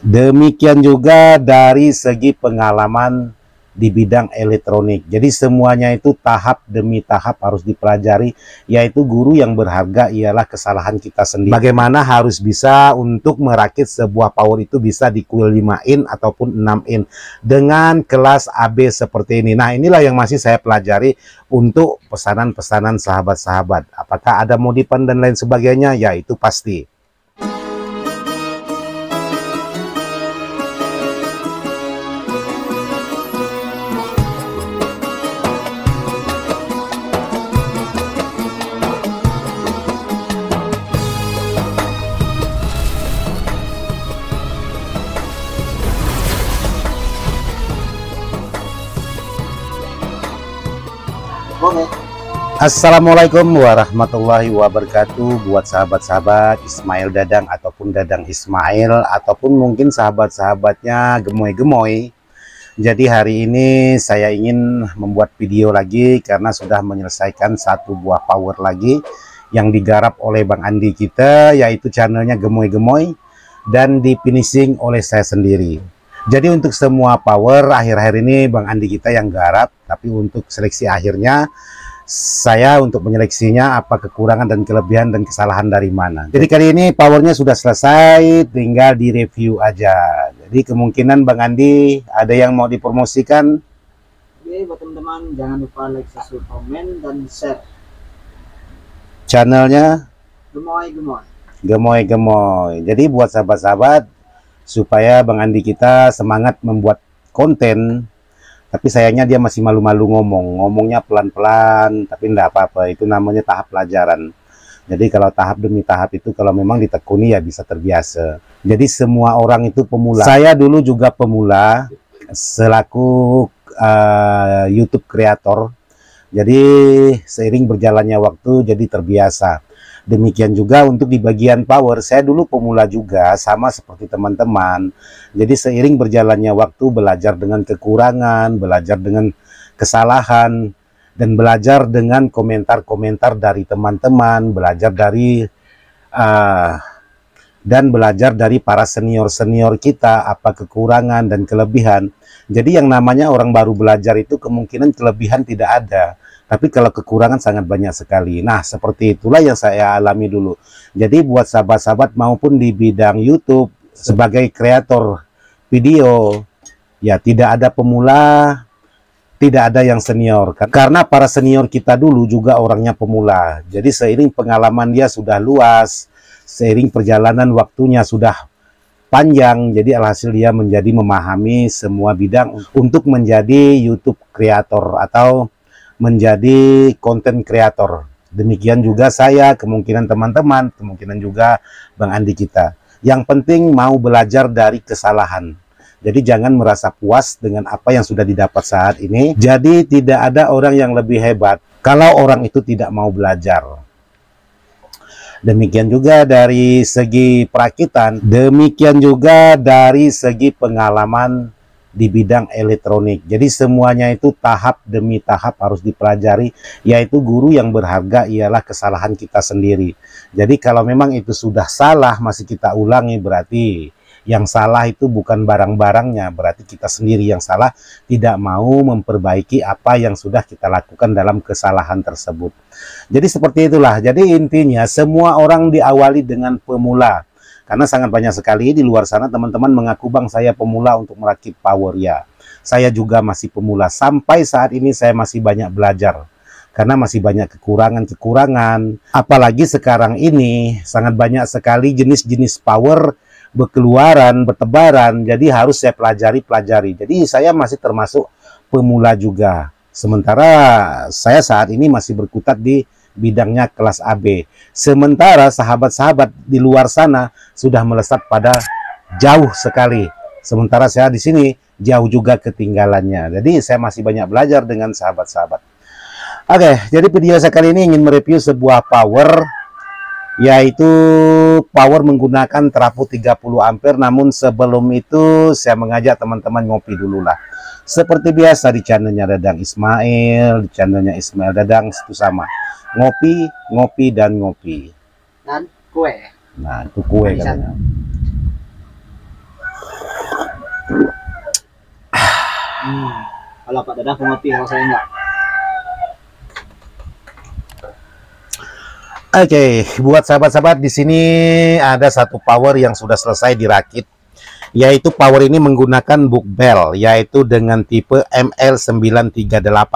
Demikian juga dari segi pengalaman di bidang elektronik. Jadi semuanya itu tahap demi tahap harus dipelajari, yaitu guru yang berharga ialah kesalahan kita sendiri. Bagaimana harus bisa untuk merakit sebuah power itu bisa di coil 5 in ataupun 6 in dengan kelas AB seperti ini. Nah, inilah yang masih saya pelajari untuk pesanan-pesanan sahabat-sahabat. Apakah ada modifan dan lain sebagainya? Ya, itu pasti. Assalamualaikum warahmatullahi wabarakatuh buat sahabat-sahabat Ismail Dadang ataupun Dadang Ismail ataupun mungkin sahabat-sahabatnya gemoy-gemoy. Jadi hari ini saya ingin membuat video lagi karena sudah menyelesaikan satu buah power lagi yang digarap oleh Bang Andi kita, yaitu channelnya Gemoy-Gemoy, dan di finishing oleh saya sendiri. Jadi untuk semua power akhir-akhir ini Bang Andi kita yang garap, tapi untuk seleksi akhirnya saya untuk menyeleksinya apa kekurangan dan kelebihan dan kesalahan dari mana. Jadi kali ini powernya sudah selesai, tinggal di review aja. Jadi kemungkinan Bang Andi ada yang mau dipromosikan. Oke, buat teman-teman jangan lupa like, subscribe, komen, dan share Channelnya Gemoy-Gemoy. Gemoy-Gemoy. Jadi buat sahabat-sahabat supaya Bang Andi kita semangat membuat konten. Tapi sayangnya dia masih malu-malu ngomongnya pelan-pelan, tapi enggak apa-apa, itu namanya tahap pelajaran. Jadi kalau tahap demi tahap itu kalau memang ditekuni ya bisa terbiasa. Jadi semua orang itu pemula. Saya dulu juga pemula selaku YouTube kreator. Jadi seiring berjalannya waktu jadi terbiasa. Demikian juga untuk di bagian power, saya dulu pemula juga, sama seperti teman-teman. Jadi seiring berjalannya waktu, belajar dengan kekurangan, belajar dengan kesalahan, dan belajar dengan komentar-komentar dari teman-teman, belajar dari para senior-senior kita, apa kekurangan dan kelebihan. Jadi yang namanya orang baru belajar itu kemungkinan kelebihan tidak ada, tapi kalau kekurangan sangat banyak sekali. Nah, seperti itulah yang saya alami dulu. Jadi buat sahabat-sahabat maupun di bidang YouTube sebagai kreator video, ya tidak ada pemula, tidak ada yang senior. Karena para senior kita dulu juga orangnya pemula. Jadi seiring pengalaman dia sudah luas, seiring perjalanan waktunya sudah panjang, jadi alhasil dia menjadi memahami semua bidang untuk menjadi YouTube kreator atau menjadi konten kreator. Demikian juga saya, kemungkinan teman-teman, kemungkinan juga Bang Andi kita. Yang penting mau belajar dari kesalahan. Jadi jangan merasa puas dengan apa yang sudah didapat saat ini. Jadi tidak ada orang yang lebih hebat kalau orang itu tidak mau belajar. Demikian juga dari segi perakitan, demikian juga dari segi pengalaman di bidang elektronik. Jadi semuanya itu tahap demi tahap harus dipelajari, yaitu guru yang berharga ialah kesalahan kita sendiri. Jadi kalau memang itu sudah salah masih kita ulangi, berarti yang salah itu bukan barang-barangnya, berarti kita sendiri yang salah, tidak mau memperbaiki apa yang sudah kita lakukan dalam kesalahan tersebut. Jadi seperti itulah. Jadi intinya semua orang diawali dengan pemula. Karena sangat banyak sekali di luar sana teman-teman mengaku bang saya pemula untuk merakit power, ya. Saya juga masih pemula. Sampai saat ini saya masih banyak belajar. Karena masih banyak kekurangan-kekurangan. Apalagi sekarang ini sangat banyak sekali jenis-jenis power berkeluaran, bertebaran. Jadi harus saya pelajari. Jadi saya masih termasuk pemula juga. Sementara saya saat ini masih berkutat di bidangnya kelas AB. Sementara sahabat-sahabat di luar sana sudah melesat pada jauh sekali. Sementara saya di sini jauh juga ketinggalannya. Jadi saya masih banyak belajar dengan sahabat-sahabat. Oke, jadi video saya kali ini ingin mereview sebuah power, yaitu power menggunakan trafo 30 ampere. Namun sebelum itu saya mengajak teman-teman ngopi dulu lah. Seperti biasa di channelnya Dadang Ismail, di channelnya Ismail Dadang itu sama. Ngopi, ngopi, dan ngopi. Dan kue. Nah, itu kue katanya. Kalau Pak Dadah pengerti, kalau saya enggak. Oke, buat sahabat-sahabat, di sini ada satu power yang sudah selesai dirakit, yaitu power ini menggunakan book bell, yaitu dengan tipe ML938.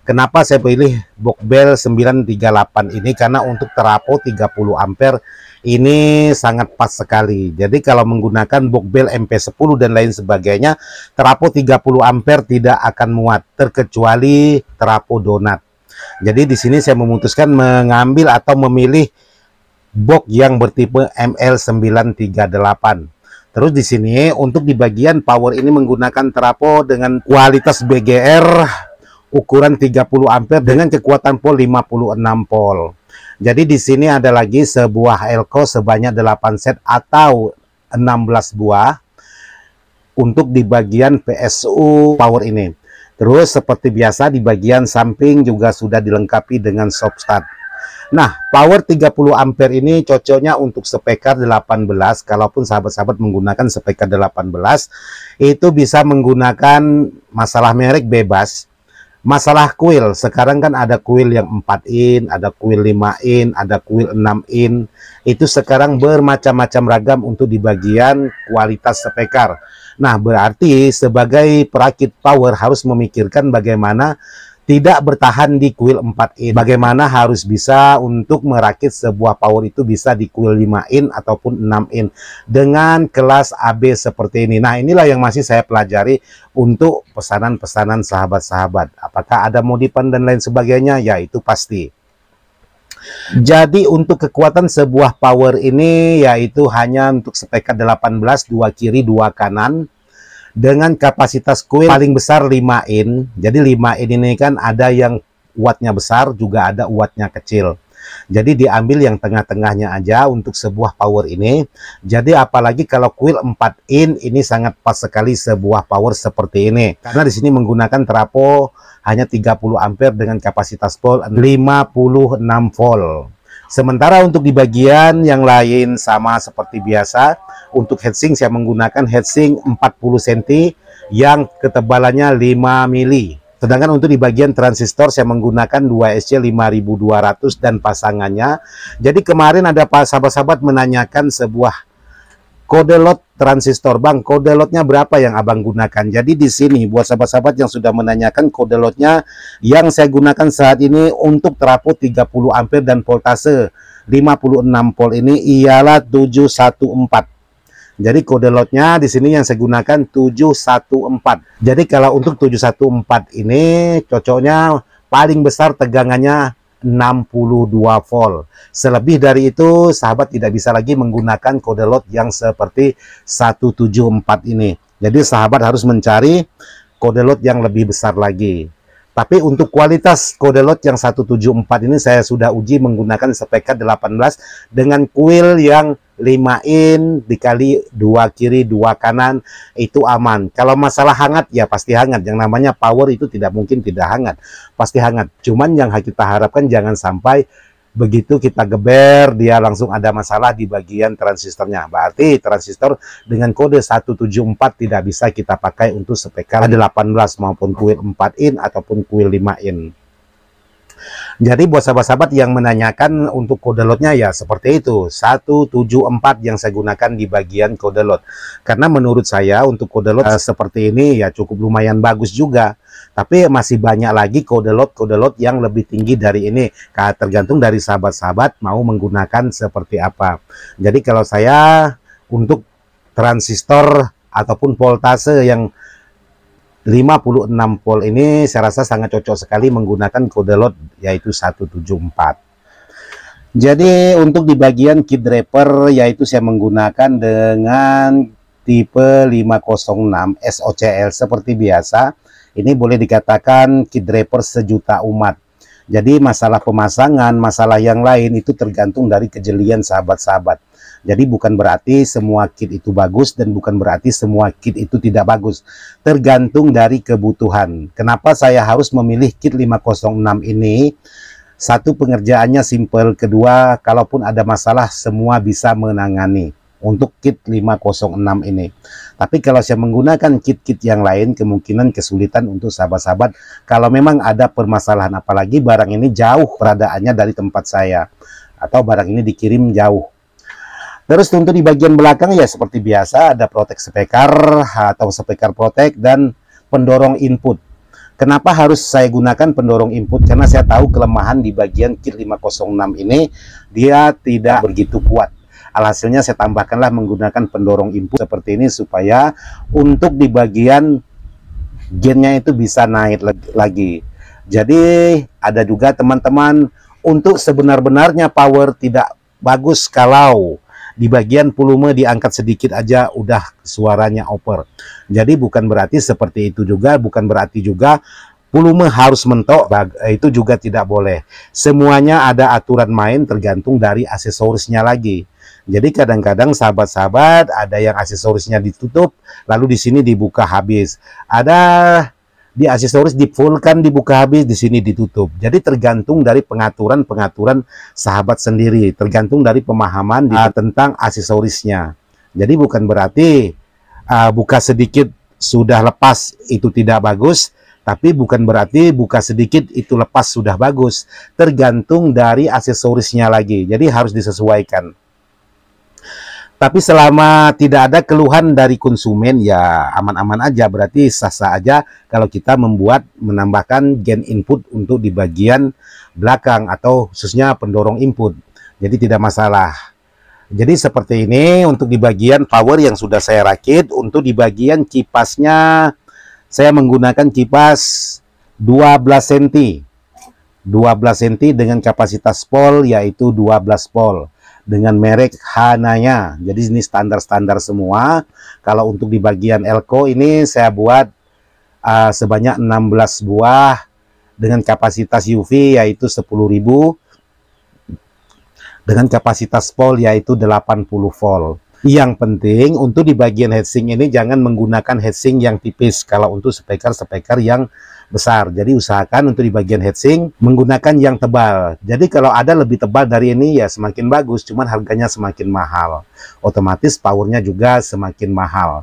Kenapa saya pilih book bell 938 ini? Karena untuk trafo 30 ampere ini sangat pas sekali. Jadi kalau menggunakan book bell MP10 dan lain sebagainya, trafo 30 ampere tidak akan muat, terkecuali trafo donat. Jadi di sini saya memutuskan mengambil atau memilih box yang bertipe ML938. Terus di sini untuk di bagian power ini menggunakan trafo dengan kualitas BGR ukuran 30 ampere dengan kekuatan pol 56 volt. Jadi di sini ada lagi sebuah elko sebanyak 8 set atau 16 buah untuk di bagian PSU power ini. Terus seperti biasa di bagian samping juga sudah dilengkapi dengan soft start. Nah, power 30 ampere ini cocoknya untuk speaker 18. Kalaupun sahabat-sahabat menggunakan speaker 18, itu bisa menggunakan masalah merek bebas. Masalah kuil, sekarang kan ada kuil yang 4 in, ada kuil 5 in, ada kuil 6 in. Itu sekarang bermacam-macam ragam untuk di bagian kualitas speaker. Nah, berarti sebagai perakit power harus memikirkan bagaimana tidak bertahan di kuil 4 in. Bagaimana harus bisa untuk merakit sebuah power itu bisa di kuil 5 in ataupun 6 in dengan kelas AB seperti ini. Nah, inilah yang masih saya pelajari untuk pesanan-pesanan sahabat-sahabat. Apakah ada modifan dan lain sebagainya? Ya, itu pasti. Jadi untuk kekuatan sebuah power ini yaitu hanya untuk speaker 18, 2 kiri 2 kanan dengan kapasitas kuil paling besar 5 in. Jadi 5 in ini kan ada yang wattnya besar juga ada wattnya kecil. Jadi diambil yang tengah-tengahnya aja untuk sebuah power ini. Jadi apalagi kalau kuil 4 in ini sangat pas sekali sebuah power seperti ini. Karena di sini menggunakan trafo hanya 30 ampere dengan kapasitas pol 56 volt. Sementara untuk di bagian yang lain sama seperti biasa. Untuk heatsink saya menggunakan heatsink 40 cm yang ketebalannya 5 mili. Sedangkan untuk di bagian transistor saya menggunakan 2SC 5200 dan pasangannya. Jadi kemarin ada sahabat-sahabat menanyakan sebuah kode lot transistor, Bang, kode lotnya berapa yang Abang gunakan? Jadi di sini buat sahabat-sahabat yang sudah menanyakan kode lotnya yang saya gunakan saat ini untuk trafo 30 ampere dan voltase 56 volt ini ialah 714. Jadi kode lotnya di sini yang saya gunakan 714. Jadi kalau untuk 714 ini cocoknya paling besar tegangannya 62 volt. Selebih dari itu sahabat tidak bisa lagi menggunakan kode lot yang seperti 174 ini. Jadi sahabat harus mencari kode lot yang lebih besar lagi. Tapi untuk kualitas kode lot yang 174 ini saya sudah uji menggunakan speaker 18 dengan kuil yang 5 in dikali 2 kiri 2 kanan itu aman. Kalau masalah hangat ya pasti hangat. Yang namanya power itu tidak mungkin tidak hangat. Pasti hangat. Cuman yang kita harapkan jangan sampai begitu kita geber dia langsung ada masalah di bagian transistornya. Berarti transistor dengan kode 174 tidak bisa kita pakai untuk speaker 18 maupun kuil 4 in ataupun kuil 5 in. Jadi buat sahabat-sahabat yang menanyakan untuk kode lotnya ya seperti itu 174 yang saya gunakan di bagian kode lot. Karena menurut saya untuk kode lot seperti ini ya cukup lumayan bagus juga. Tapi masih banyak lagi kode lot yang lebih tinggi dari ini. Tergantung dari sahabat-sahabat mau menggunakan seperti apa. Jadi kalau saya untuk transistor ataupun voltase yang 56 volt ini saya rasa sangat cocok sekali menggunakan kode lot yaitu 174. Jadi untuk di bagian kit driver yaitu saya menggunakan dengan tipe 506 SOCL seperti biasa. Ini boleh dikatakan kit driver sejuta umat. Jadi masalah pemasangan, masalah yang lain itu tergantung dari kejelian sahabat-sahabat. Jadi bukan berarti semua kit itu bagus dan bukan berarti semua kit itu tidak bagus. Tergantung dari kebutuhan. Kenapa saya harus memilih kit 506 ini? Satu, pengerjaannya simple. Kedua, kalaupun ada masalah semua bisa menangani. untuk kit 506 ini. Tapi kalau saya menggunakan kit-kit yang lain, kemungkinan kesulitan untuk sahabat-sahabat kalau memang ada permasalahan, apalagi barang ini jauh peradaannya dari tempat saya, atau barang ini dikirim jauh. Terus untuk di bagian belakang ya seperti biasa ada protek spekar atau spekar protek dan pendorong input. Kenapa harus saya gunakan pendorong input? Karena saya tahu kelemahan di bagian kit 506 ini, dia tidak begitu kuat. Alhasilnya saya tambahkanlah menggunakan pendorong input seperti ini supaya untuk di bagian gennya itu bisa naik lagi. Jadi ada juga teman-teman, untuk sebenar-benarnya power tidak bagus kalau di bagian volume diangkat sedikit aja udah suaranya over. Jadi bukan berarti seperti itu juga, bukan berarti juga volume harus mentok, itu juga tidak boleh. Semuanya ada aturan main tergantung dari aksesorisnya lagi. Jadi kadang-kadang sahabat-sahabat ada yang aksesorisnya ditutup, lalu di sini dibuka habis. Ada di aksesoris di full kan dibuka habis, di sini ditutup. Jadi tergantung dari pengaturan sahabat sendiri, tergantung dari pemahaman tentang aksesorisnya. Jadi bukan berarti buka sedikit sudah lepas itu tidak bagus, tapi bukan berarti buka sedikit itu lepas sudah bagus. Tergantung dari aksesorisnya lagi. Jadi harus disesuaikan. Tapi selama tidak ada keluhan dari konsumen ya aman-aman aja, berarti sah-sah aja kalau kita menambahkan gen input untuk di bagian belakang atau khususnya pendorong input. Jadi tidak masalah. Jadi seperti ini untuk di bagian power yang sudah saya rakit. Untuk di bagian kipasnya saya menggunakan kipas 12 cm. 12 cm dengan kapasitas pol yaitu 12 pol. Dengan merek Hanaya. Jadi ini standar-standar semua. Kalau untuk di bagian elko ini saya buat sebanyak 16 buah dengan kapasitas UV yaitu 10.000, dengan kapasitas pol yaitu 80 volt. Yang penting untuk di bagian heatsink ini jangan menggunakan heatsink yang tipis kalau untuk speaker-speaker yang besar. Jadi usahakan untuk di bagian heatsink menggunakan yang tebal. Jadi kalau ada lebih tebal dari ini ya semakin bagus, cuman harganya semakin mahal. Otomatis powernya juga semakin mahal.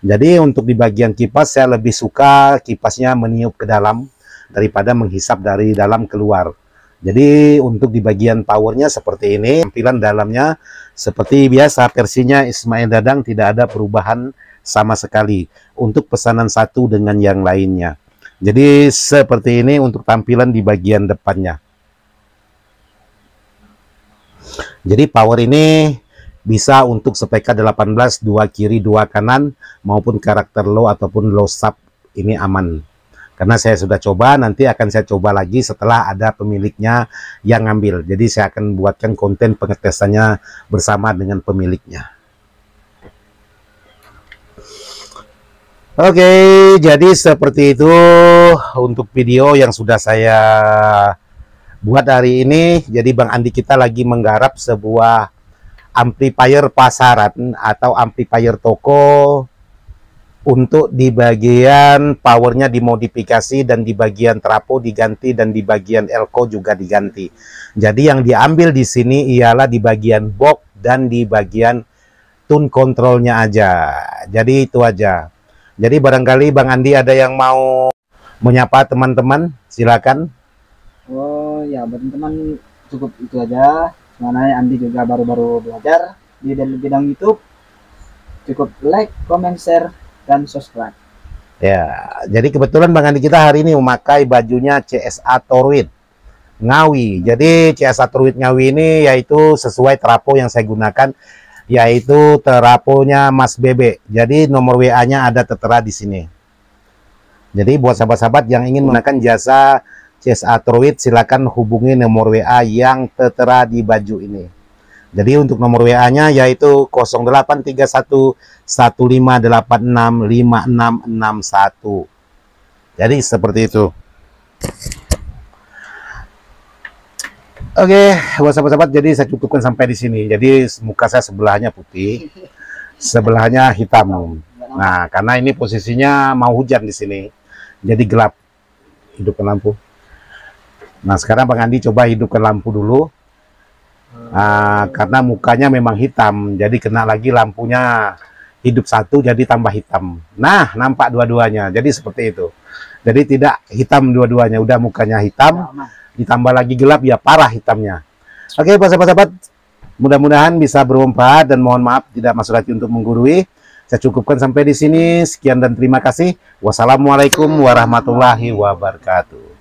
Jadi untuk di bagian kipas saya lebih suka kipasnya meniup ke dalam daripada menghisap dari dalam keluar. Jadi untuk di bagian powernya seperti ini, tampilan dalamnya seperti biasa, versinya Ismail Dadang tidak ada perubahan sama sekali untuk pesanan satu dengan yang lainnya. Jadi seperti ini untuk tampilan di bagian depannya. Jadi power ini bisa untuk speaker 18, 2 kiri 2 kanan maupun karakter low ataupun low sub, ini aman. Karena saya sudah coba, nanti akan saya coba lagi setelah ada pemiliknya yang ngambil. Jadi saya akan buatkan konten pengetesannya bersama dengan pemiliknya. Oke, jadi seperti itu untuk video yang sudah saya buat hari ini. Jadi Bang Andi kita lagi menggarap sebuah amplifier pasaran atau amplifier toko untuk di bagian powernya dimodifikasi dan di bagian trapo diganti dan di bagian elko juga diganti. Jadi yang diambil di sini ialah di bagian box dan di bagian tune controlnya aja. Jadi itu aja. Jadi barangkali Bang Andi ada yang mau menyapa teman-teman, silakan. Oh ya, teman-teman cukup itu aja. Sebenarnya Andi juga baru-baru belajar di bidang YouTube. Cukup like, comment, share, dan subscribe. Ya, jadi kebetulan Bang Andi kita hari ini memakai bajunya CSA Torwid Ngawi. Jadi CSA Torwid Ngawi ini yaitu sesuai trapo yang saya gunakan, yaitu teraponya Mas Bebe. Jadi nomor WA-nya ada tertera di sini. Jadi buat sahabat-sahabat yang ingin menggunakan jasa CSA Torwid, silakan hubungi nomor WA yang tertera di baju ini. Jadi untuk nomor WA-nya yaitu 0831 1586 5661. Jadi seperti itu. Oke, buat sahabat-sahabat, jadi saya cukupkan sampai di sini. Jadi muka saya sebelahnya putih, sebelahnya hitam. Nah, karena ini posisinya mau hujan di sini, jadi gelap. Hidupkan lampu. Nah, sekarang Bang Andi coba hidupkan lampu dulu. Karena mukanya memang hitam, jadi kena lagi lampunya hidup satu, jadi tambah hitam. Nah, nampak dua-duanya, jadi seperti itu. Jadi tidak hitam dua-duanya, udah mukanya hitam, ditambah lagi gelap, ya parah hitamnya. Oke, sahabat-sahabat, mudah-mudahan bisa bermanfaat dan mohon maaf tidak masuk hati untuk menggurui. Saya cukupkan sampai di sini. Sekian dan terima kasih. Wassalamualaikum warahmatullahi wabarakatuh.